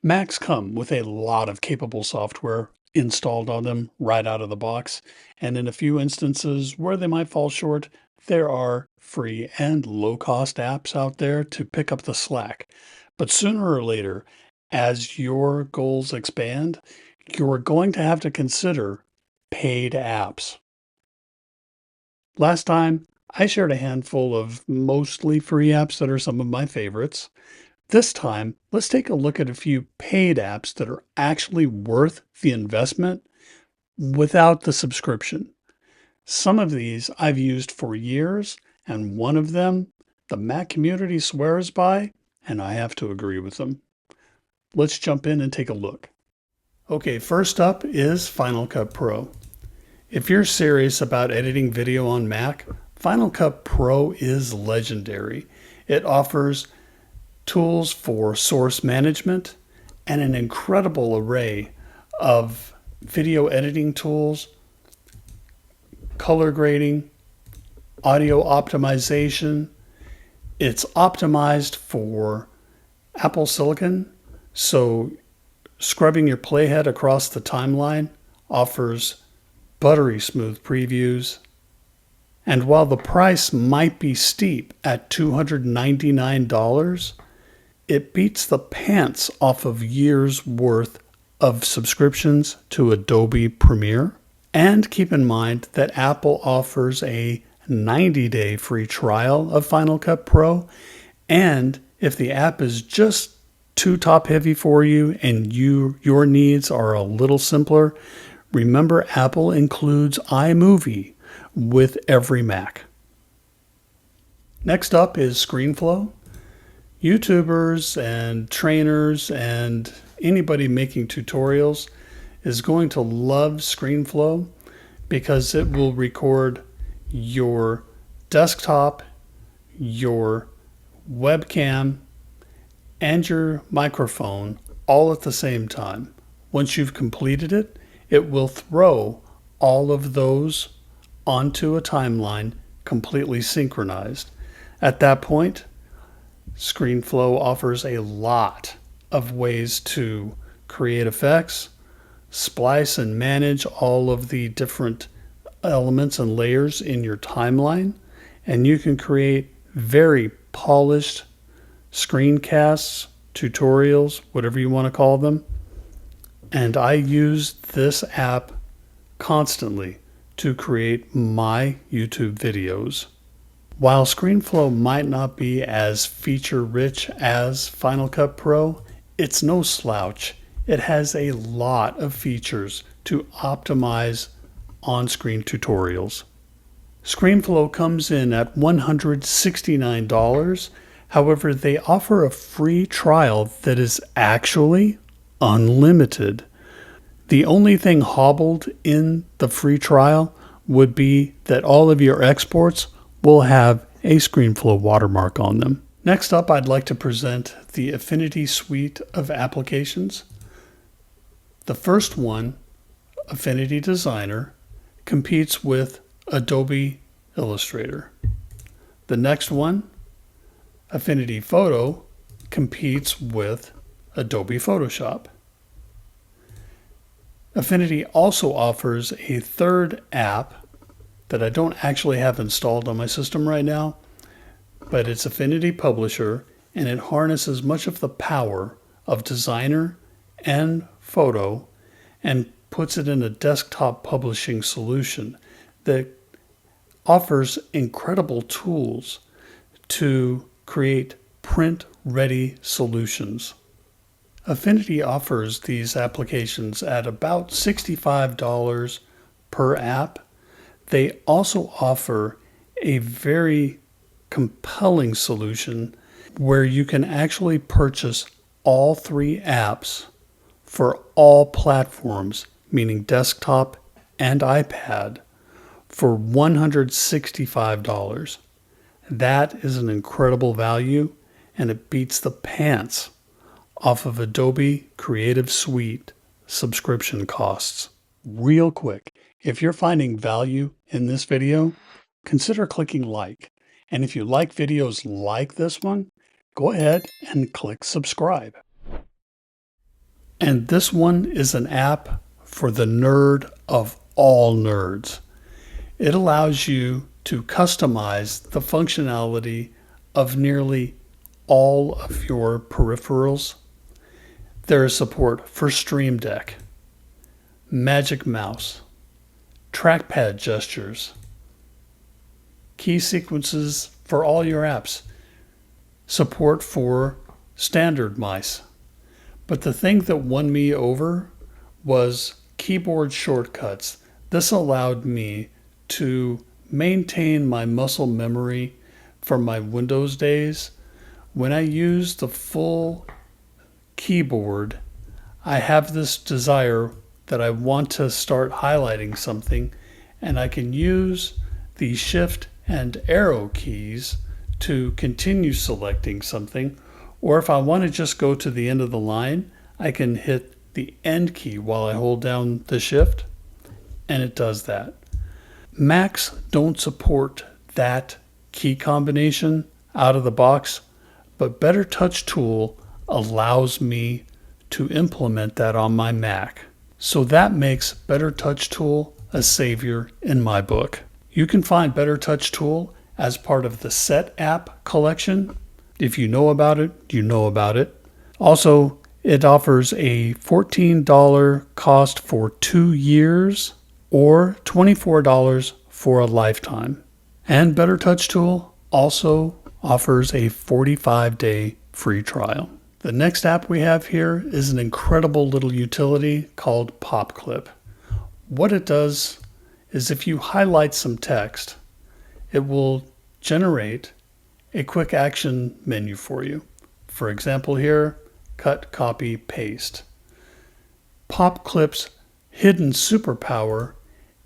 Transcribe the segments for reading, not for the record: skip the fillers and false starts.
Macs come with a lot of capable software installed on them right out of the box, and in a few instances where they might fall short, there are free and low-cost apps out there to pick up the slack. But sooner or later, as your goals expand, you're going to have to consider paid apps. Last time, I shared a handful of mostly free apps that are some of my favorites. This time, let's take a look at a few paid apps that are actually worth the investment without the subscription. Some of these I've used for years, and one of them the Mac community swears by, and I have to agree with them. Let's jump in and take a look. Okay, first up is Final Cut Pro. If you're serious about editing video on Mac, Final Cut Pro is legendary. It offers tools for source management and an incredible array of video editing tools, color grading, audio optimization. It's optimized for Apple Silicon, so scrubbing your playhead across the timeline offers buttery smooth previews. And while the price might be steep at $299, it beats the pants off of years worth of subscriptions to Adobe Premiere. And keep in mind that Apple offers a 90-day free trial of Final Cut Pro. And if the app is just too top heavy for you and your needs are a little simpler, remember Apple includes iMovie with every Mac. Next up is ScreenFlow. YouTubers and trainers and anybody making tutorials is going to love ScreenFlow because it will record your desktop, your webcam, and your microphone all at the same time. Once you've completed it, it will throw all of those onto a timeline completely synchronized. At that point, ScreenFlow offers a lot of ways to create effects, splice and manage all of the different elements and layers in your timeline, and you can create very polished screencasts, tutorials, whatever you want to call them. And I use this app constantly to create my YouTube videos. While ScreenFlow might not be as feature-rich as Final Cut Pro, it's no slouch. It has a lot of features to optimize on-screen tutorials. ScreenFlow comes in at $169. However, they offer a free trial that is actually unlimited. The only thing hobbled in the free trial would be that all of your exports will have a ScreenFlow watermark on them. Next up, I'd like to present the Affinity Suite of applications. The first one, Affinity Designer, competes with Adobe Illustrator. The next one, Affinity Photo, competes with Adobe Photoshop. Affinity also offers a third app that I don't actually have installed on my system right now, but it's Affinity Publisher, and it harnesses much of the power of Designer and Photo and puts it in a desktop publishing solution that offers incredible tools to create print-ready solutions. Affinity offers these applications at about $65 per app. They also offer a very compelling solution where you can actually purchase all three apps for all platforms, meaning desktop and iPad, for $165. That is an incredible value, and it beats the pants off of Adobe Creative Suite subscription costs. Real quick, if you're finding value in this video, consider clicking like. And if you like videos like this one, go ahead and click subscribe. And this one is an app for the nerd of all nerds. It allows you to customize the functionality of nearly all of your peripherals. There is support for Stream Deck, Magic Mouse, trackpad gestures, key sequences for all your apps, support for standard mice. But the thing that won me over was keyboard shortcuts. This allowed me to maintain my muscle memory from my Windows days. When I use the full keyboard, I have this desire that I want to start highlighting something, and I can use the shift and arrow keys to continue selecting something. Or if I want to just go to the end of the line, I can hit the end key while I hold down the shift, and it does that. Macs don't support that key combination out of the box, but BetterTouchTool allows me to implement that on my Mac. So that makes BetterTouchTool a savior in my book. You can find BetterTouchTool as part of the Set app collection. If you know about it, you know about it. Also, it offers a $14 cost for 2 years or $24 for a lifetime. And BetterTouchTool also offers a 45-day free trial. The next app we have here is an incredible little utility called PopClip. What it does is if you highlight some text, it will generate a quick action menu for you. For example here, cut, copy, paste. PopClip's hidden superpower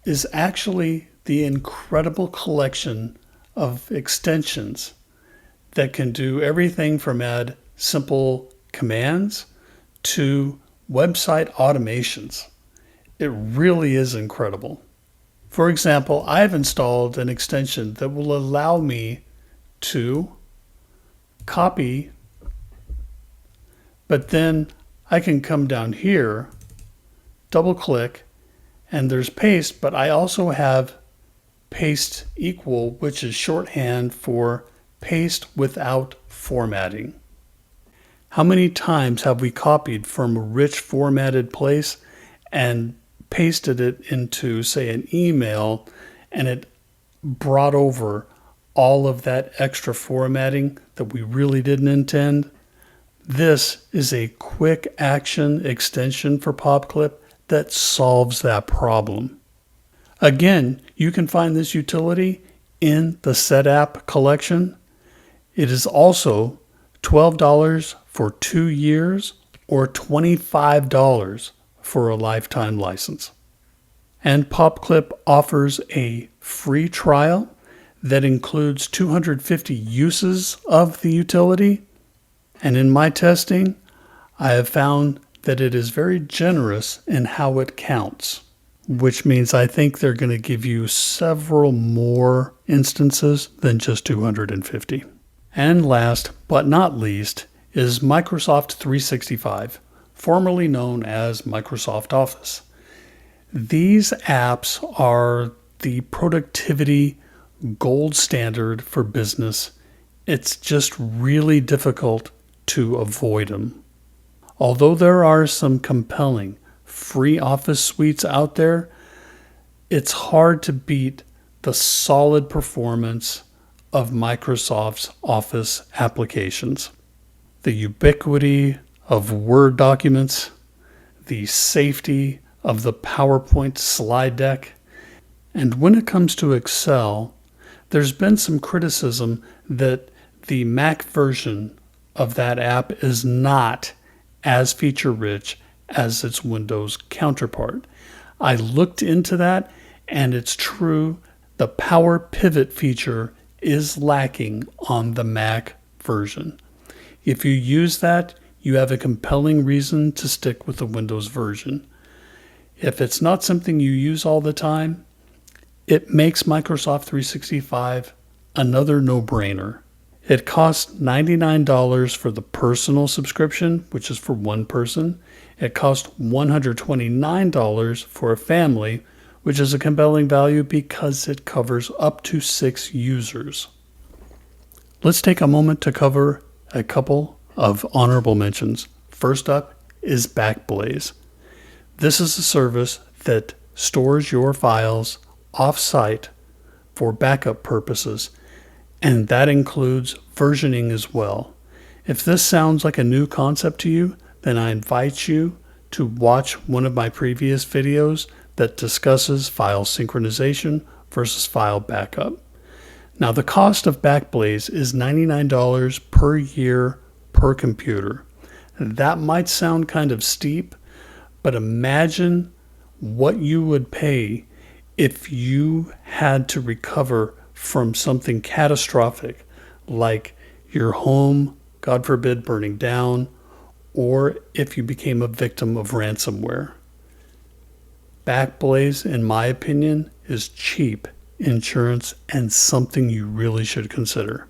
is actually the incredible collection of extensions that can do everything from add simple commands to website automations. It really is incredible. For example, I've installed an extension that will allow me to copy, but then I can come down here, double click, and there's paste, but I also have paste equal, which is shorthand for paste without formatting. How many times have we copied from a rich formatted place and pasted it into, say, an email, and it brought over all of that extra formatting that we really didn't intend? This is a quick action extension for PopClip that solves that problem. Again, you can find this utility in the Set app collection. It is also $12 for 2 years or $25 for a lifetime license. And PopClip offers a free trial that includes 250 uses of the utility. And in my testing, I have found that it is very generous in how it counts, which means I think they're going to give you several more instances than just 250. And last but not least is Microsoft 365, formerly known as Microsoft Office. These apps are the productivity gold standard for business. It's just really difficult to avoid them. Although there are some compelling free Office suites out there, it's hard to beat the solid performance of Microsoft's Office applications. The ubiquity of Word documents, the safety of the PowerPoint slide deck, and when it comes to Excel, there's been some criticism that the Mac version of that app is not as feature-rich as its Windows counterpart. I looked into that, and it's true, the Power Pivot feature is lacking on the Mac version. If you use that, you have a compelling reason to stick with the Windows version. If it's not something you use all the time, it makes Microsoft 365 another no-brainer. It costs $99 for the personal subscription, which is for one person. It costs $129 for a family, which is a compelling value because it covers up to 6 users. Let's take a moment to cover a couple of honorable mentions. First up is Backblaze. This is a service that stores your files off-site for backup purposes, and that includes versioning as well. If this sounds like a new concept to you, then I invite you to watch one of my previous videos that discusses file synchronization versus file backup. Now, the cost of Backblaze is $99 per year per computer. That might sound kind of steep, but imagine what you would pay if you had to recover from something catastrophic like your home, God forbid, burning down, or if you became a victim of ransomware. Backblaze, in my opinion, is cheap insurance and something you really should consider.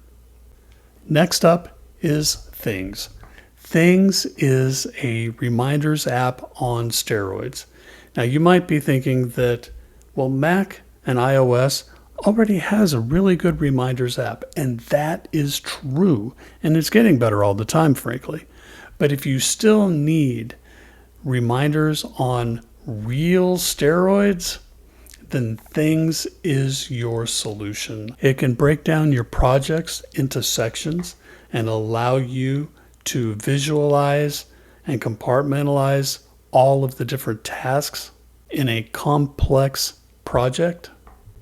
Next up is Things. Things is a reminders app on steroids. Now, you might be thinking that, well, Mac and iOS already has a really good reminders app, and that is true, and it's getting better all the time, frankly. But if you still need reminders on real steroids, then Things is your solution. It can break down your projects into sections and allow you to visualize and compartmentalize all of the different tasks in a complex project.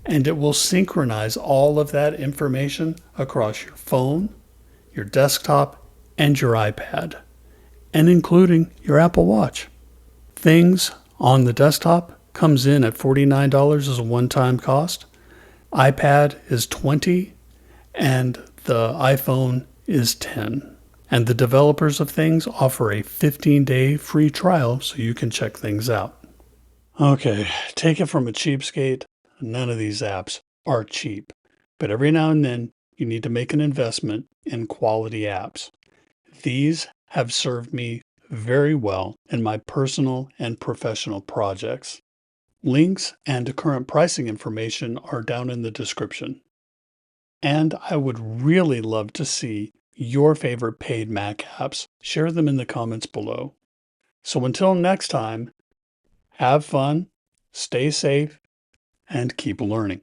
And it will synchronize all of that information across your phone, your desktop, and your iPad, and including your Apple Watch. Things on the desktop comes in at $49 as a one-time cost. iPad is $20, and the iPhone is $10. And the developers of Things offer a 15-day free trial so you can check things out. Okay, take it from a cheapskate. None of these apps are cheap, but every now and then you need to make an investment in quality apps. These have served me very well in my personal and professional projects. Links and current pricing information are down in the description. And I would really love to see your favorite paid Mac apps. Share them in the comments below. So until next time, have fun, stay safe, and keep learning.